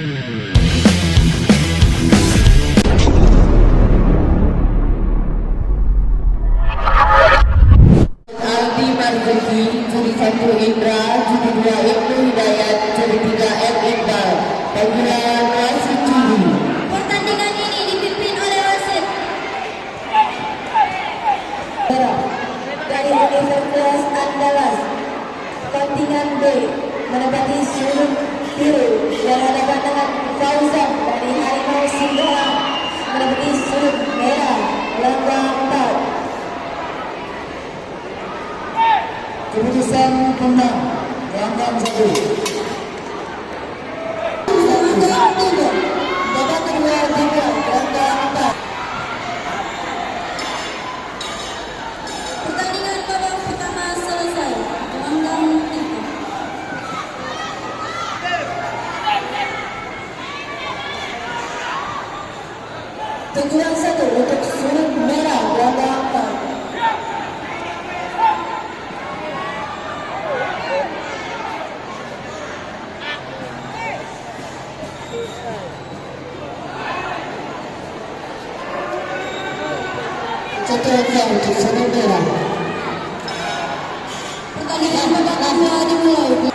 Aldi Marzuki, juri 1 Indra, juri 2 Ibnu Hidayat, juri 3 M Iqbal. Panggilan wasit juri. Pertandingan ini dipimpin oleh wasit dari Universitas Andalas. Kontingen B menempati suluk biru berhadapan dengan Fauzan dari Harimau Singgalang menempati suluk merah lambang 4. Keputusan pemenang lambang 1. Babak kedua lambang 4. Pertandingan babak pertama selesai. Lambang 3. Teguran 1 untuk suluk merah lambang 4. Contohnya untuk suluk merah. Pertandingan babak kedua dimulai.